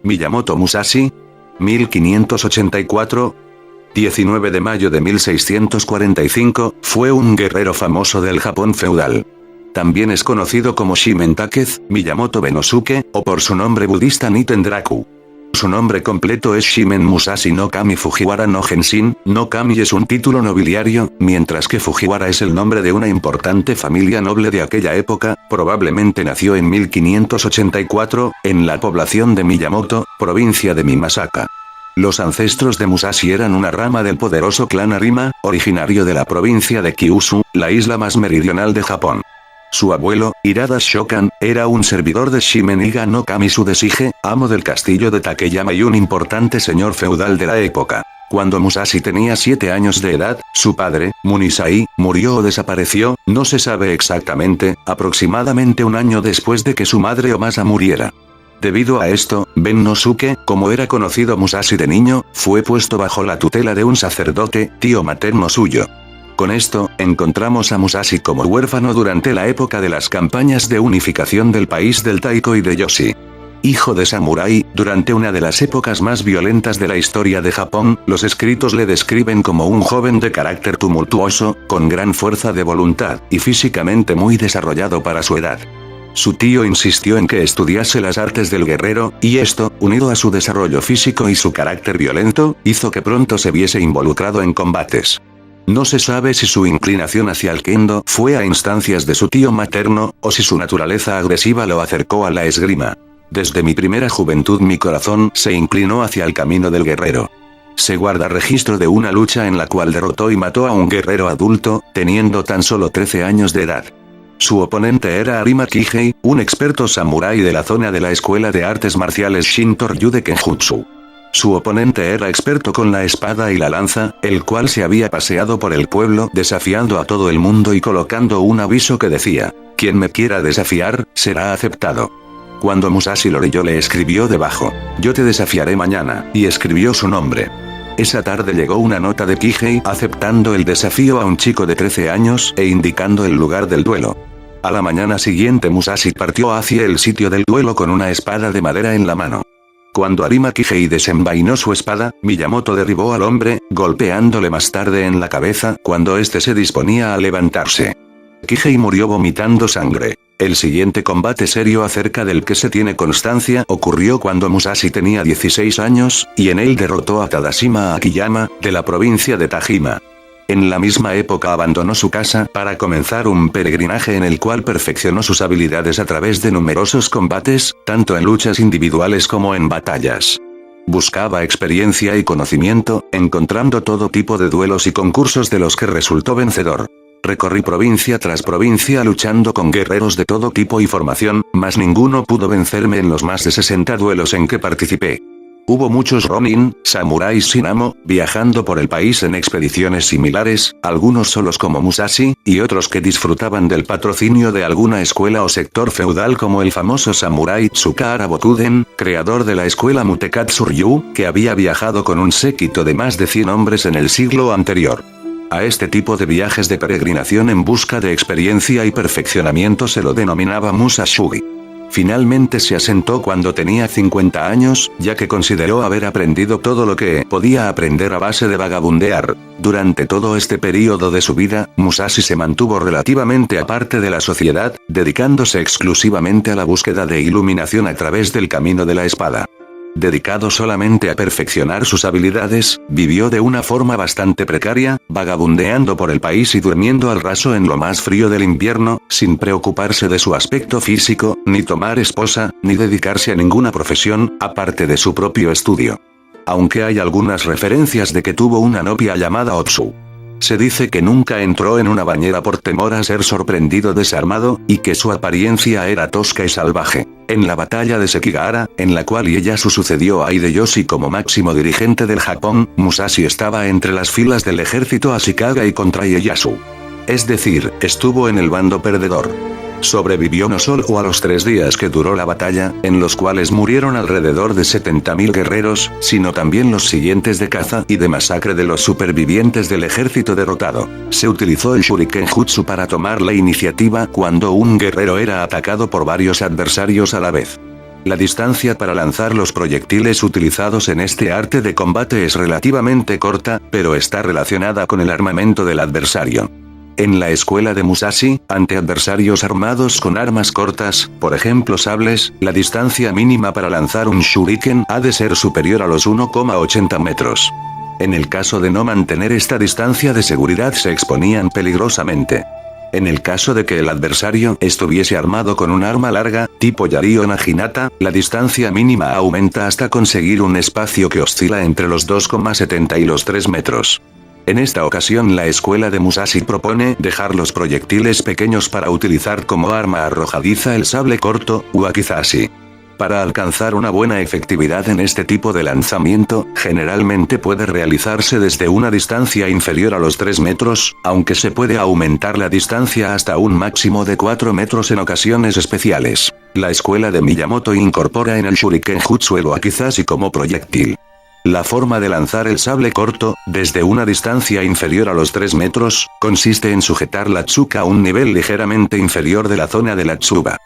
Miyamoto Musashi, 1584, 19 de mayo de 1645, fue un guerrero famoso del Japón feudal. También es conocido como Shimen Takez, Miyamoto Benosuke, o por su nombre budista Nitendraku. Su nombre completo es Shimen Musashi no Kami Fujiwara no Genshin. No Kami es un título nobiliario, mientras que Fujiwara es el nombre de una importante familia noble de aquella época. Probablemente nació en 1584, en la población de Miyamoto, provincia de Mimasaka. Los ancestros de Musashi eran una rama del poderoso clan Arima, originario de la provincia de Kyushu, la isla más meridional de Japón. Su abuelo, Hirada Shokan, era un servidor de Shimen Iga no Kami Sudeshige, amo del castillo de Takeyama y un importante señor feudal de la época. Cuando Musashi tenía 7 años de edad, su padre, Munisai, murió o desapareció, no se sabe exactamente, aproximadamente un año después de que su madre Omasa muriera. Debido a esto, Ben Nosuke, como era conocido Musashi de niño, fue puesto bajo la tutela de un sacerdote, tío materno suyo. Con esto, encontramos a Musashi como huérfano durante la época de las campañas de unificación del país del Taiko y de Yoshi. Hijo de samurái, durante una de las épocas más violentas de la historia de Japón, los escritos le describen como un joven de carácter tumultuoso, con gran fuerza de voluntad, y físicamente muy desarrollado para su edad. Su tío insistió en que estudiase las artes del guerrero, y esto, unido a su desarrollo físico y su carácter violento, hizo que pronto se viese involucrado en combates. No se sabe si su inclinación hacia el kendo fue a instancias de su tío materno, o si su naturaleza agresiva lo acercó a la esgrima. Desde mi primera juventud mi corazón se inclinó hacia el camino del guerrero. Se guarda registro de una lucha en la cual derrotó y mató a un guerrero adulto, teniendo tan solo 13 años de edad. Su oponente era Arima Kihei, un experto samurái de la zona de la escuela de artes marciales Shinto-ryu Kenjutsu. Su oponente era experto con la espada y la lanza, el cual se había paseado por el pueblo desafiando a todo el mundo y colocando un aviso que decía: "Quien me quiera desafiar, será aceptado". Cuando Musashi lo leyó le escribió debajo: "Yo te desafiaré mañana", y escribió su nombre. Esa tarde llegó una nota de Kihei aceptando el desafío a un chico de 13 años e indicando el lugar del duelo. A la mañana siguiente Musashi partió hacia el sitio del duelo con una espada de madera en la mano. Cuando Arima Kihei desenvainó su espada, Miyamoto derribó al hombre, golpeándole más tarde en la cabeza cuando éste se disponía a levantarse. Kihei murió vomitando sangre. El siguiente combate serio acerca del que se tiene constancia ocurrió cuando Musashi tenía 16 años, y en él derrotó a Tadashima Akiyama, de la provincia de Tajima. En la misma época abandonó su casa para comenzar un peregrinaje en el cual perfeccionó sus habilidades a través de numerosos combates, tanto en luchas individuales como en batallas. Buscaba experiencia y conocimiento, encontrando todo tipo de duelos y concursos de los que resultó vencedor. Recorrí provincia tras provincia luchando con guerreros de todo tipo y formación, mas ninguno pudo vencerme en los más de 60 duelos en que participé. Hubo muchos ronin, samuráis sin amo, viajando por el país en expediciones similares, algunos solos como Musashi, y otros que disfrutaban del patrocinio de alguna escuela o sector feudal como el famoso samurái Tsukahara Bokuden, creador de la escuela Mutekatsu-ryu, que había viajado con un séquito de más de 100 hombres en el siglo anterior. A este tipo de viajes de peregrinación en busca de experiencia y perfeccionamiento se lo denominaba Musashugi. Finalmente se asentó cuando tenía 50 años, ya que consideró haber aprendido todo lo que podía aprender a base de vagabundear. Durante todo este período de su vida, Musashi se mantuvo relativamente aparte de la sociedad, dedicándose exclusivamente a la búsqueda de iluminación a través del camino de la espada. Dedicado solamente a perfeccionar sus habilidades, vivió de una forma bastante precaria, vagabundeando por el país y durmiendo al raso en lo más frío del invierno, sin preocuparse de su aspecto físico, ni tomar esposa, ni dedicarse a ninguna profesión, aparte de su propio estudio. Aunque hay algunas referencias de que tuvo una novia llamada Otsu. Se dice que nunca entró en una bañera por temor a ser sorprendido desarmado, y que su apariencia era tosca y salvaje. En la batalla de Sekigahara, en la cual Ieyasu sucedió a Hideyoshi como máximo dirigente del Japón, Musashi estaba entre las filas del ejército Ashikaga y contra Ieyasu. Es decir, estuvo en el bando perdedor. Sobrevivió no solo a los 3 días que duró la batalla, en los cuales murieron alrededor de 70.000 guerreros, sino también los siguientes de caza y de masacre de los supervivientes del ejército derrotado. Se utilizó el Shuriken Jutsu para tomar la iniciativa cuando un guerrero era atacado por varios adversarios a la vez. La distancia para lanzar los proyectiles utilizados en este arte de combate es relativamente corta, pero está relacionada con el armamento del adversario. En la escuela de Musashi, ante adversarios armados con armas cortas, por ejemplo sables, la distancia mínima para lanzar un shuriken ha de ser superior a los 1,80 metros. En el caso de no mantener esta distancia de seguridad se exponían peligrosamente. En el caso de que el adversario estuviese armado con un arma larga, tipo Yari o Naginata, la distancia mínima aumenta hasta conseguir un espacio que oscila entre los 2,70 y los 3 metros. En esta ocasión la escuela de Musashi propone dejar los proyectiles pequeños para utilizar como arma arrojadiza el sable corto, wakizashi. Para alcanzar una buena efectividad en este tipo de lanzamiento, generalmente puede realizarse desde una distancia inferior a los 3 metros, aunque se puede aumentar la distancia hasta un máximo de 4 metros en ocasiones especiales. La escuela de Miyamoto incorpora en el Shuriken Jutsu el wakizashi como proyectil. La forma de lanzar el sable corto, desde una distancia inferior a los 3 metros, consiste en sujetar la tsuka a un nivel ligeramente inferior de la zona de la tsuba.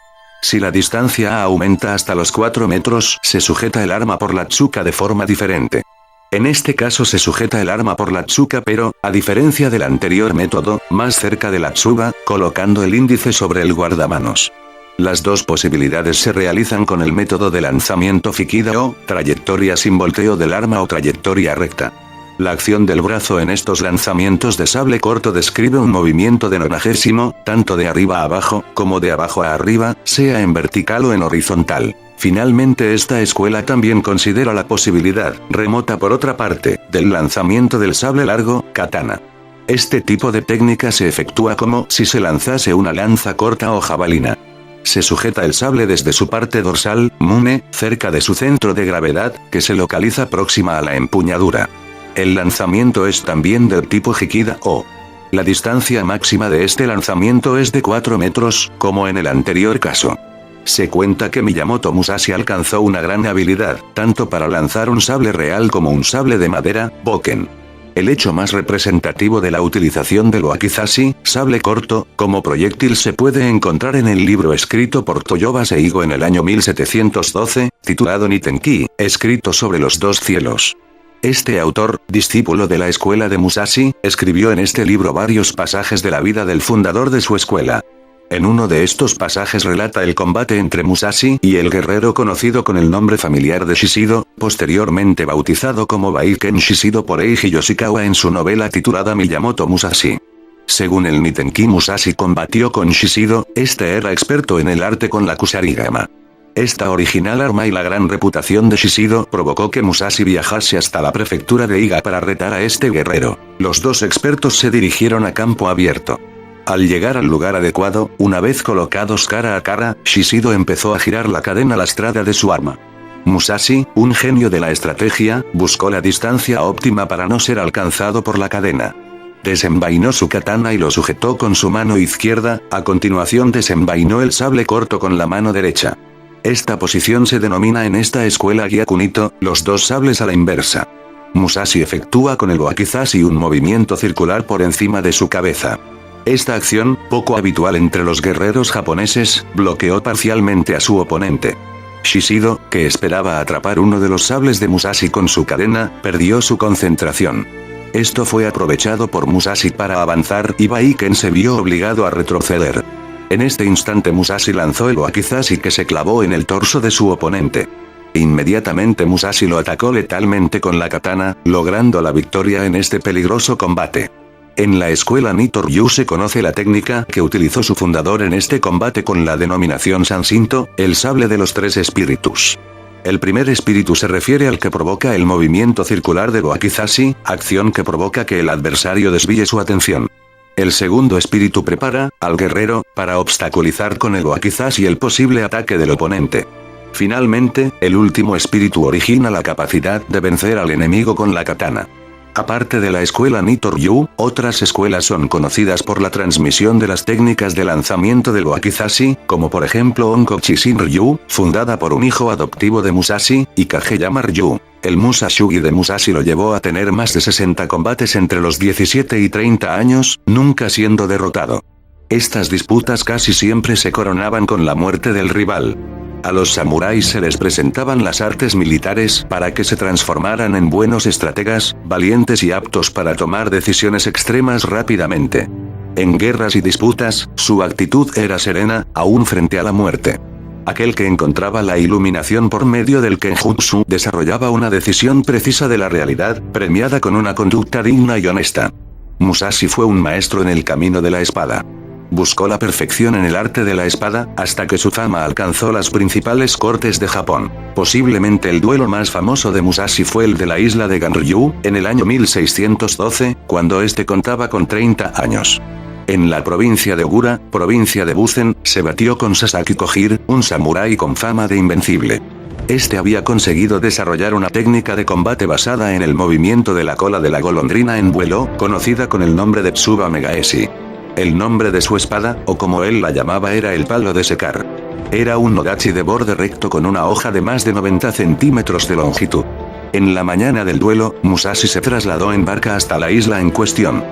Si la distancia aumenta hasta los 4 metros, se sujeta el arma por la tsuka de forma diferente. En este caso se sujeta el arma por la tsuka pero, a diferencia del anterior método, más cerca de la tsuba, colocando el índice sobre el guardamanos. Las dos posibilidades se realizan con el método de lanzamiento Fikida o, trayectoria sin volteo del arma o trayectoria recta. La acción del brazo en estos lanzamientos de sable corto describe un movimiento de 90°, tanto de arriba a abajo, como de abajo a arriba, sea en vertical o en horizontal. Finalmente esta escuela también considera la posibilidad, remota por otra parte, del lanzamiento del sable largo, katana. Este tipo de técnica se efectúa como si se lanzase una lanza corta o jabalina. Se sujeta el sable desde su parte dorsal, mune, cerca de su centro de gravedad, que se localiza próxima a la empuñadura. El lanzamiento es también del tipo Hikida o. La distancia máxima de este lanzamiento es de 4 metros, como en el anterior caso. Se cuenta que Miyamoto Musashi alcanzó una gran habilidad, tanto para lanzar un sable real como un sable de madera, boken. El hecho más representativo de la utilización del wakizashi, sable corto, como proyectil se puede encontrar en el libro escrito por Toyoba Seigo en el año 1712, titulado Nitenki, escrito sobre los dos cielos. Este autor, discípulo de la escuela de Musashi, escribió en este libro varios pasajes de la vida del fundador de su escuela. En uno de estos pasajes relata el combate entre Musashi y el guerrero conocido con el nombre familiar de Shishido, posteriormente bautizado como Baiken Shishido por Eiji Yoshikawa en su novela titulada Miyamoto Musashi. Según el Nitenki, Musashi combatió con Shishido, este era experto en el arte con la kusarigama. Esta original arma y la gran reputación de Shishido provocó que Musashi viajase hasta la prefectura de Iga para retar a este guerrero. Los dos expertos se dirigieron a campo abierto. Al llegar al lugar adecuado, una vez colocados cara a cara, Shishido empezó a girar la cadena lastrada de su arma. Musashi, un genio de la estrategia, buscó la distancia óptima para no ser alcanzado por la cadena. Desenvainó su katana y lo sujetó con su mano izquierda, a continuación desenvainó el sable corto con la mano derecha. Esta posición se denomina en esta escuela Gyakunito, los dos sables a la inversa. Musashi efectúa con el wakizashi un movimiento circular por encima de su cabeza. Esta acción, poco habitual entre los guerreros japoneses, bloqueó parcialmente a su oponente. Shishido, que esperaba atrapar uno de los sables de Musashi con su cadena, perdió su concentración. Esto fue aprovechado por Musashi para avanzar y Baiken se vio obligado a retroceder. En este instante Musashi lanzó el wakizashi que se clavó en el torso de su oponente. Inmediatamente Musashi lo atacó letalmente con la katana, logrando la victoria en este peligroso combate. En la escuela Nito-ryu se conoce la técnica que utilizó su fundador en este combate con la denominación Sanshinto, el sable de los tres espíritus. El primer espíritu se refiere al que provoca el movimiento circular del wakizashi, acción que provoca que el adversario desvíe su atención. El segundo espíritu prepara, al guerrero, para obstaculizar con el wakizashi el posible ataque del oponente. Finalmente, el último espíritu origina la capacidad de vencer al enemigo con la katana. Aparte de la escuela Nito-ryu, otras escuelas son conocidas por la transmisión de las técnicas de lanzamiento del wakizashi, como por ejemplo Onkochi Shin-ryu, fundada por un hijo adoptivo de Musashi, y Kageyama-ryu. El Musashugi de Musashi lo llevó a tener más de 60 combates entre los 17 y 30 años, nunca siendo derrotado. Estas disputas casi siempre se coronaban con la muerte del rival. A los samuráis se les presentaban las artes militares para que se transformaran en buenos estrategas, valientes y aptos para tomar decisiones extremas rápidamente. En guerras y disputas, su actitud era serena, aún frente a la muerte. Aquel que encontraba la iluminación por medio del Kenjutsu desarrollaba una decisión precisa de la realidad, premiada con una conducta digna y honesta. Musashi fue un maestro en el camino de la espada. Buscó la perfección en el arte de la espada, hasta que su fama alcanzó las principales cortes de Japón. Posiblemente el duelo más famoso de Musashi fue el de la isla de Ganryu, en el año 1612, cuando este contaba con 30 años. En la provincia de Ogura, provincia de Buzen, se batió con Sasaki Kojiro, un samurái con fama de invencible. Este había conseguido desarrollar una técnica de combate basada en el movimiento de la cola de la golondrina en vuelo, conocida con el nombre de Tsuba Megaeshi. El nombre de su espada, o como él la llamaba, era el palo de secar. Era un nodachi de borde recto con una hoja de más de 90 centímetros de longitud. En la mañana del duelo, Musashi se trasladó en barca hasta la isla en cuestión.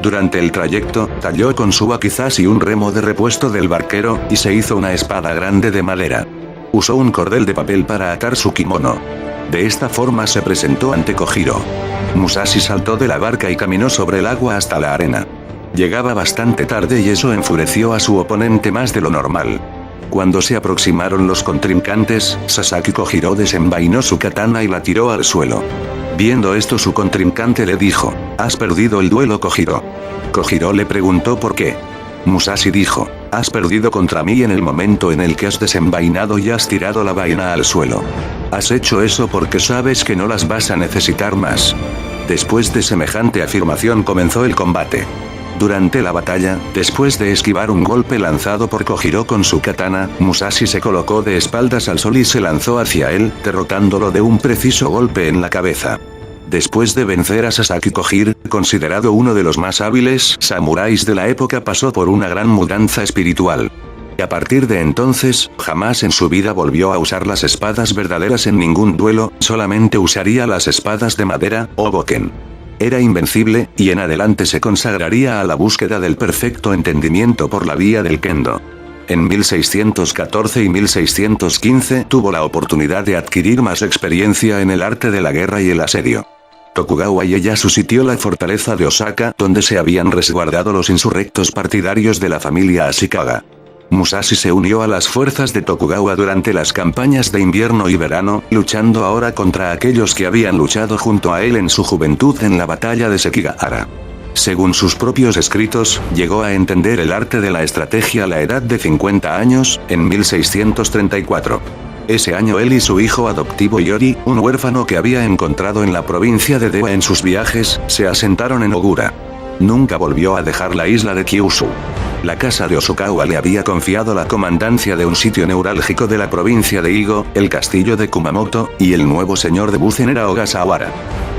Durante el trayecto, talló con su wakizashi un remo de repuesto del barquero, y se hizo una espada grande de madera. Usó un cordel de papel para atar su kimono. De esta forma se presentó ante Kojiro. Musashi saltó de la barca y caminó sobre el agua hasta la arena. Llegaba bastante tarde y eso enfureció a su oponente más de lo normal. Cuando se aproximaron los contrincantes, Sasaki Kojiro desenvainó su katana y la tiró al suelo. Viendo esto, su contrincante le dijo: «Has perdido el duelo, Kojiro». Kojiro le preguntó por qué. Musashi dijo: «Has perdido contra mí en el momento en el que has desenvainado y has tirado la vaina al suelo. Has hecho eso porque sabes que no las vas a necesitar más». Después de semejante afirmación comenzó el combate. Durante la batalla, después de esquivar un golpe lanzado por Kojiro con su katana, Musashi se colocó de espaldas al sol y se lanzó hacia él, derrotándolo de un preciso golpe en la cabeza. Después de vencer a Sasaki Kojiro, considerado uno de los más hábiles samuráis de la época, pasó por una gran mudanza espiritual. A partir de entonces, jamás en su vida volvió a usar las espadas verdaderas en ningún duelo, solamente usaría las espadas de madera, o boken. Era invencible, y en adelante se consagraría a la búsqueda del perfecto entendimiento por la vía del kendo. En 1614 y 1615 tuvo la oportunidad de adquirir más experiencia en el arte de la guerra y el asedio. Tokugawa Ieyasu sitió la fortaleza de Osaka, donde se habían resguardado los insurrectos partidarios de la familia Ashikaga. Musashi se unió a las fuerzas de Tokugawa durante las campañas de invierno y verano, luchando ahora contra aquellos que habían luchado junto a él en su juventud en la batalla de Sekigahara. Según sus propios escritos, llegó a entender el arte de la estrategia a la edad de 50 años, en 1634. Ese año él y su hijo adoptivo Yori, un huérfano que había encontrado en la provincia de Dewa en sus viajes, se asentaron en Ogura. Nunca volvió a dejar la isla de Kyushu. La casa de Osukawa le había confiado la comandancia de un sitio neurálgico de la provincia de Higo, el castillo de Kumamoto, y el nuevo señor de Buzen era Ogasawara.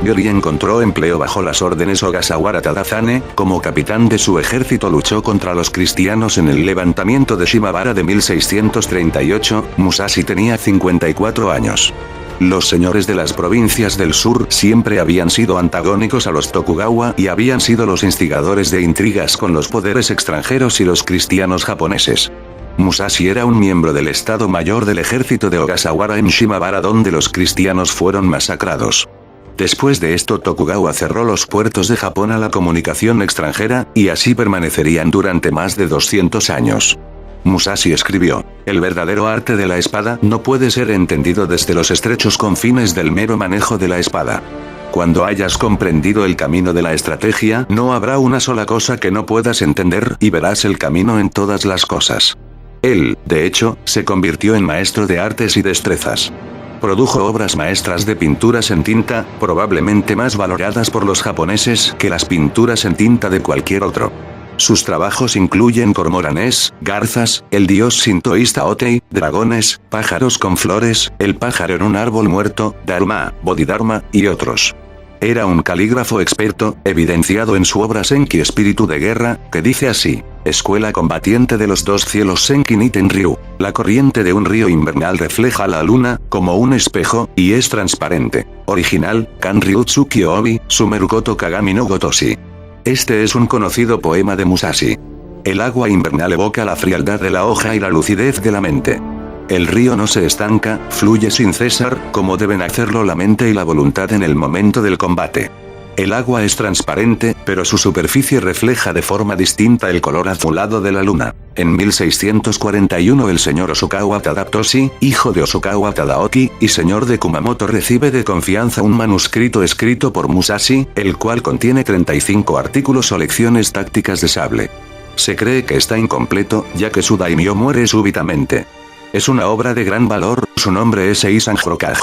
Yori encontró empleo bajo las órdenes Ogasawara Tadazane, como capitán de su ejército luchó contra los cristianos en el levantamiento de Shimabara de 1638, Musashi tenía 54 años. Los señores de las provincias del sur siempre habían sido antagónicos a los Tokugawa y habían sido los instigadores de intrigas con los poderes extranjeros y los cristianos japoneses. Musashi era un miembro del Estado Mayor del ejército de Ogasawara en Shimabara, donde los cristianos fueron masacrados. Después de esto, Tokugawa cerró los puertos de Japón a la comunicación extranjera, y así permanecerían durante más de 200 años. Musashi escribió: «El verdadero arte de la espada no puede ser entendido desde los estrechos confines del mero manejo de la espada. Cuando hayas comprendido el camino de la estrategia, no habrá una sola cosa que no puedas entender, y verás el camino en todas las cosas». Él, de hecho, se convirtió en maestro de artes y destrezas. Produjo obras maestras de pinturas en tinta, probablemente más valoradas por los japoneses que las pinturas en tinta de cualquier otro. Sus trabajos incluyen cormoranes, garzas, el dios sintoísta Otei, dragones, pájaros con flores, el pájaro en un árbol muerto, Dharma, Bodhidharma, y otros. Era un calígrafo experto, evidenciado en su obra Senki Espíritu de Guerra, que dice así: «Escuela combatiente de los dos cielos Senki Niten Ryu. La corriente de un río invernal refleja la luna, como un espejo, y es transparente. Original, Kanryu Tsuki Obi, Sumerukoto Kagami no Gotoshi». Este es un conocido poema de Musashi. El agua invernal evoca la frialdad de la hoja y la lucidez de la mente. El río no se estanca, fluye sin cesar, como deben hacerlo la mente y la voluntad en el momento del combate. El agua es transparente, pero su superficie refleja de forma distinta el color azulado de la luna. En 1641 el señor Hosokawa Tadatoshi, hijo de Hosokawa Tadaoki, y señor de Kumamoto, recibe de confianza un manuscrito escrito por Musashi, el cual contiene 35 artículos o lecciones tácticas de sable. Se cree que está incompleto, ya que su daimyo muere súbitamente. Es una obra de gran valor, su nombre es Eisan Horokage.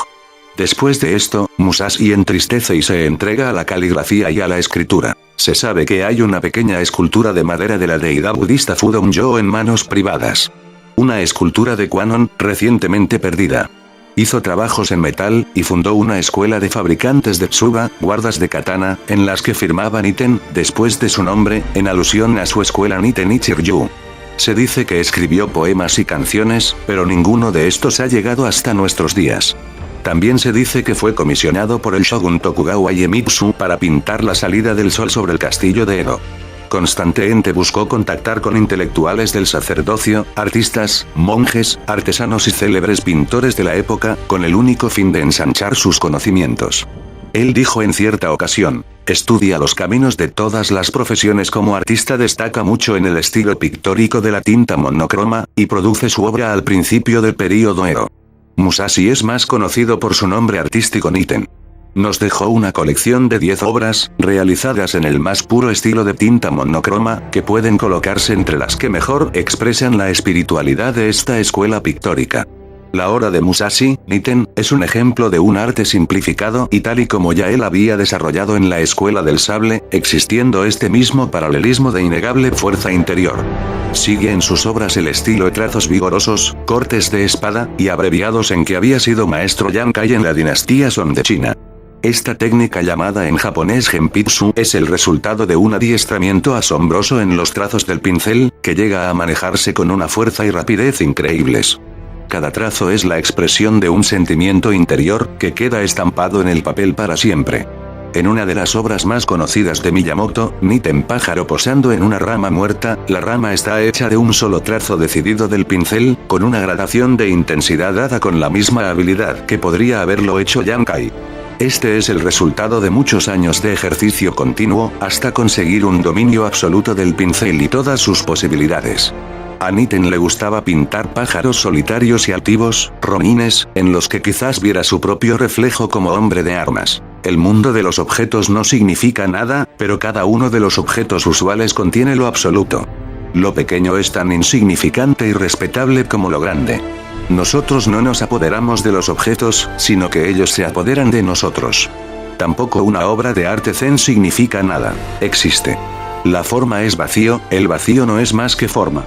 Después de esto, Musashi entristece y se entrega a la caligrafía y a la escritura. Se sabe que hay una pequeña escultura de madera de la deidad budista Fudong-yo en manos privadas. Una escultura de Kwannon, recientemente perdida. Hizo trabajos en metal, y fundó una escuela de fabricantes de tsuba, guardas de katana, en las que firmaba Niten, después de su nombre, en alusión a su escuela Niten Ichiryu. Se dice que escribió poemas y canciones, pero ninguno de estos ha llegado hasta nuestros días. También se dice que fue comisionado por el shogun Tokugawa Iemitsu para pintar la salida del sol sobre el castillo de Edo. Constantemente buscó contactar con intelectuales del sacerdocio, artistas, monjes, artesanos y célebres pintores de la época, con el único fin de ensanchar sus conocimientos. Él dijo en cierta ocasión: estudia los caminos de todas las profesiones. Como artista destaca mucho en el estilo pictórico de la tinta monocroma, y produce su obra al principio del período Edo. Musashi es más conocido por su nombre artístico Niten. Nos dejó una colección de 10 obras, realizadas en el más puro estilo de tinta monocroma, que pueden colocarse entre las que mejor expresan la espiritualidad de esta escuela pictórica. La obra de Musashi, Niten, es un ejemplo de un arte simplificado y tal y como ya él había desarrollado en la escuela del sable, existiendo este mismo paralelismo de innegable fuerza interior. Sigue en sus obras el estilo de trazos vigorosos, cortes de espada, y abreviados en que había sido maestro Yankai en la dinastía Song de China. Esta técnica llamada en japonés genpitsu es el resultado de un adiestramiento asombroso en los trazos del pincel, que llega a manejarse con una fuerza y rapidez increíbles. Cada trazo es la expresión de un sentimiento interior, que queda estampado en el papel para siempre. En una de las obras más conocidas de Miyamoto, Niten pájaro posando en una rama muerta, la rama está hecha de un solo trazo decidido del pincel, con una gradación de intensidad dada con la misma habilidad que podría haberlo hecho Yankai. Este es el resultado de muchos años de ejercicio continuo, hasta conseguir un dominio absoluto del pincel y todas sus posibilidades. A Niten le gustaba pintar pájaros solitarios y altivos, romines, en los que quizás viera su propio reflejo como hombre de armas. El mundo de los objetos no significa nada, pero cada uno de los objetos usuales contiene lo absoluto. Lo pequeño es tan insignificante y respetable como lo grande. Nosotros no nos apoderamos de los objetos, sino que ellos se apoderan de nosotros. Tampoco una obra de arte zen significa nada. Existe. La forma es vacío, el vacío no es más que forma.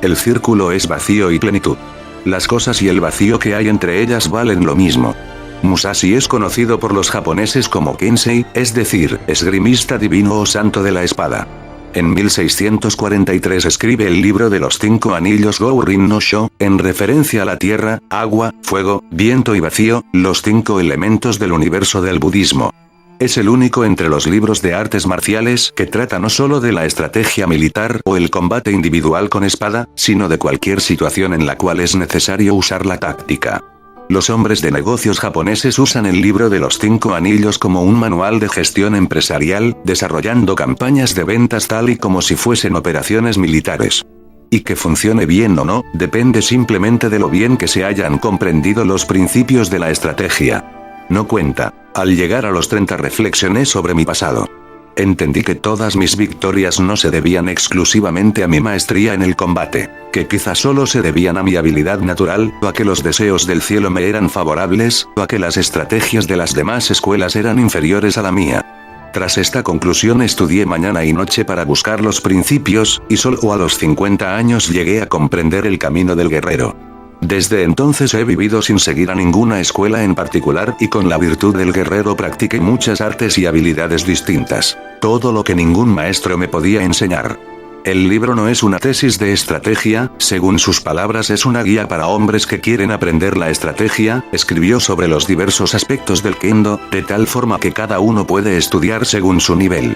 El círculo es vacío y plenitud. Las cosas y el vacío que hay entre ellas valen lo mismo. Musashi es conocido por los japoneses como Kensei, es decir, esgrimista divino o santo de la espada. En 1643 escribe el libro de los 5 anillos Gourin no Sho, en referencia a la tierra, agua, fuego, viento y vacío, los 5 elementos del universo del budismo. Es el único entre los libros de artes marciales que trata no solo de la estrategia militar o el combate individual con espada, sino de cualquier situación en la cual es necesario usar la táctica. Los hombres de negocios japoneses usan el libro de los 5 anillos como un manual de gestión empresarial, desarrollando campañas de ventas tal y como si fuesen operaciones militares. Y que funcione bien o no, depende simplemente de lo bien que se hayan comprendido los principios de la estrategia. No cuenta. Al llegar a los 30 reflexioné sobre mi pasado. Entendí que todas mis victorias no se debían exclusivamente a mi maestría en el combate, que quizás solo se debían a mi habilidad natural, o a que los deseos del cielo me eran favorables, o a que las estrategias de las demás escuelas eran inferiores a la mía. Tras esta conclusión estudié mañana y noche para buscar los principios, y solo a los 50 años llegué a comprender el camino del guerrero. Desde entonces he vivido sin seguir a ninguna escuela en particular y con la virtud del guerrero practiqué muchas artes y habilidades distintas. Todo lo que ningún maestro me podía enseñar. El libro no es una tesis de estrategia, según sus palabras es una guía para hombres que quieren aprender la estrategia, escribió sobre los diversos aspectos del kendo, de tal forma que cada uno puede estudiar según su nivel.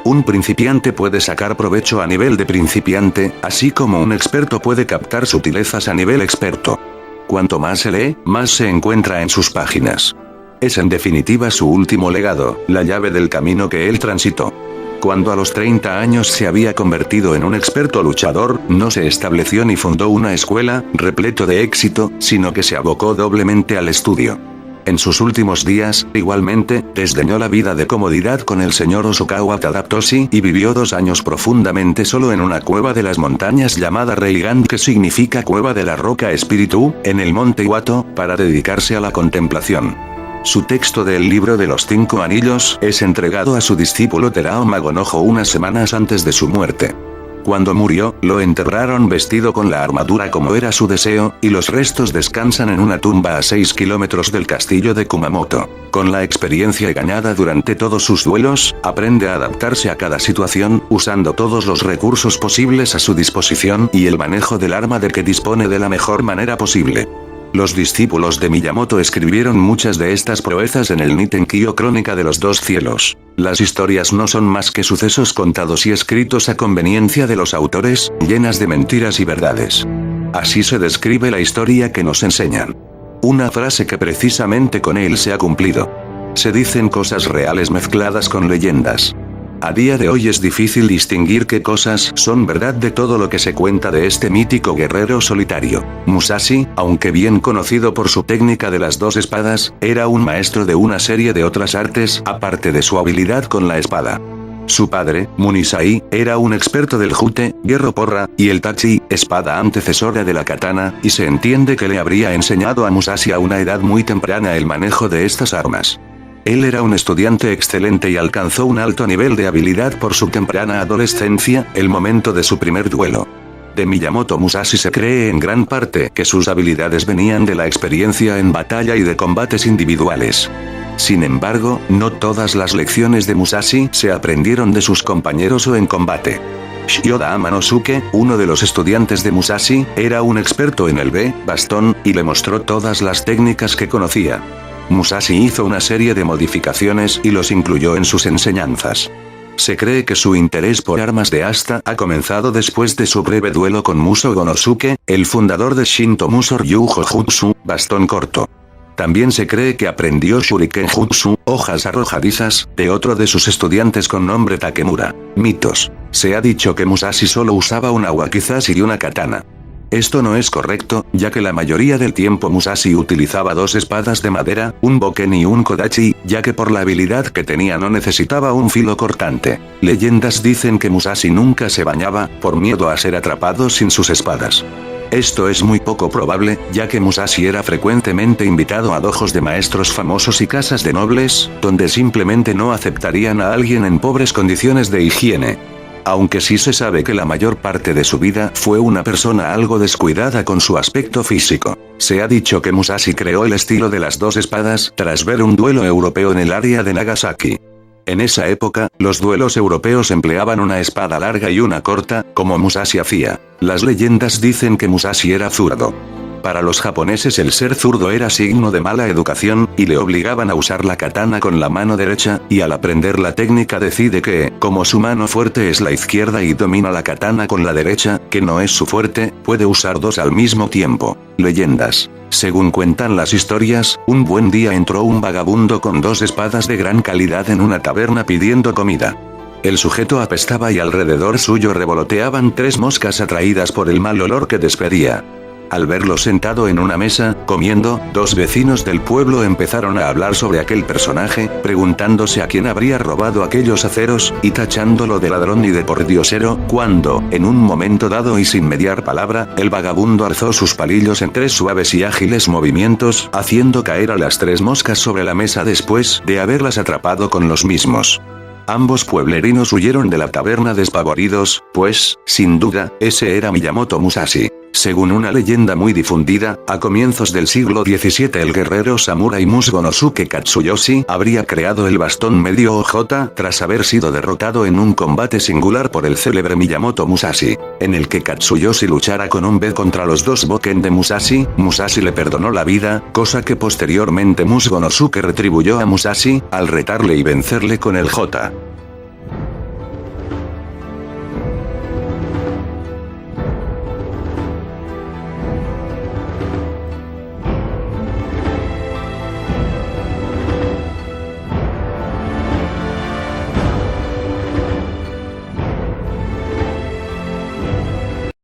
Un principiante puede sacar provecho a nivel de principiante, así como un experto puede captar sutilezas a nivel experto. Cuanto más se lee, más se encuentra en sus páginas. Es en definitiva su último legado, la llave del camino que él transitó. Cuando a los 30 años se había convertido en un experto luchador, no se estableció ni fundó una escuela, repleto de éxito, sino que se abocó doblemente al estudio. En sus últimos días, igualmente, desdeñó la vida de comodidad con el señor Hosokawa Tadatoshi y vivió 2 años profundamente solo en una cueva de las montañas llamada Reigan, que significa cueva de la roca espíritu, en el monte Iwato, para dedicarse a la contemplación. Su texto del libro de los 5 anillos es entregado a su discípulo Terao Magonojo unas semanas antes de su muerte. Cuando murió, lo enterraron vestido con la armadura como era su deseo, y los restos descansan en una tumba a 6 kilómetros del castillo de Kumamoto. Con la experiencia ganada durante todos sus duelos, aprende a adaptarse a cada situación, usando todos los recursos posibles a su disposición y el manejo del arma de que dispone de la mejor manera posible. Los discípulos de Miyamoto escribieron muchas de estas proezas en el Nitenkyo Crónica de los 2 cielos. Las historias no son más que sucesos contados y escritos a conveniencia de los autores, llenas de mentiras y verdades. Así se describe la historia que nos enseñan. Una frase que precisamente con él se ha cumplido. Se dicen cosas reales mezcladas con leyendas. A día de hoy es difícil distinguir qué cosas son verdad de todo lo que se cuenta de este mítico guerrero solitario. Musashi, aunque bien conocido por su técnica de las 2 espadas, era un maestro de una serie de otras artes, aparte de su habilidad con la espada. Su padre, Munisai, era un experto del jute, hierro porra, y el tachi, espada antecesora de la katana, y se entiende que le habría enseñado a Musashi a una edad muy temprana el manejo de estas armas. Él era un estudiante excelente y alcanzó un alto nivel de habilidad por su temprana adolescencia, el momento de su primer duelo. De Miyamoto Musashi se cree en gran parte que sus habilidades venían de la experiencia en batalla y de combates individuales. Sin embargo, no todas las lecciones de Musashi se aprendieron de sus compañeros o en combate. Shioda Amanosuke, uno de los estudiantes de Musashi, era un experto en el bastón, y le mostró todas las técnicas que conocía. Musashi hizo una serie de modificaciones y los incluyó en sus enseñanzas. Se cree que su interés por armas de asta ha comenzado después de su breve duelo con Muso Gonosuke, el fundador de Shinto Muso Ryuho Jutsu, bastón corto. También se cree que aprendió Shuriken Jutsu, hojas arrojadizas, de otro de sus estudiantes con nombre Takemura. Mitos. Se ha dicho que Musashi solo usaba una wakizashi y una katana. Esto no es correcto, ya que la mayoría del tiempo Musashi utilizaba 2 espadas de madera, un boken y un kodachi, ya que por la habilidad que tenía no necesitaba un filo cortante. Leyendas dicen que Musashi nunca se bañaba, por miedo a ser atrapado sin sus espadas. Esto es muy poco probable, ya que Musashi era frecuentemente invitado a dojos de maestros famosos y casas de nobles, donde simplemente no aceptarían a alguien en pobres condiciones de higiene. Aunque sí se sabe que la mayor parte de su vida fue una persona algo descuidada con su aspecto físico. Se ha dicho que Musashi creó el estilo de las 2 espadas tras ver un duelo europeo en el área de Nagasaki. En esa época, los duelos europeos empleaban una espada larga y una corta, como Musashi hacía. Las leyendas dicen que Musashi era zurdo. Para los japoneses el ser zurdo era signo de mala educación, y le obligaban a usar la katana con la mano derecha, y al aprender la técnica decide que, como su mano fuerte es la izquierda y domina la katana con la derecha, que no es su fuerte, puede usar 2 al mismo tiempo. Leyendas. Según cuentan las historias, un buen día entró un vagabundo con 2 espadas de gran calidad en una taberna pidiendo comida. El sujeto apestaba y alrededor suyo revoloteaban 3 moscas atraídas por el mal olor que despedía. Al verlo sentado en una mesa, comiendo, 2 vecinos del pueblo empezaron a hablar sobre aquel personaje, preguntándose a quién habría robado aquellos aceros, y tachándolo de ladrón y de pordiosero, cuando, en un momento dado y sin mediar palabra, el vagabundo alzó sus palillos en 3 suaves y ágiles movimientos, haciendo caer a las 3 moscas sobre la mesa después de haberlas atrapado con los mismos. Ambos pueblerinos huyeron de la taberna despavoridos, pues, sin duda, ese era Miyamoto Musashi. Según una leyenda muy difundida, a comienzos del siglo XVII el guerrero samurái Musugonosuke Katsuyoshi habría creado el bastón medio OJ tras haber sido derrotado en un combate singular por el célebre Miyamoto Musashi, en el que Katsuyoshi luchara con un contra los 2 boken de Musashi. Musashi le perdonó la vida, cosa que posteriormente Musugonosuke retribuyó a Musashi, al retarle y vencerle con el J.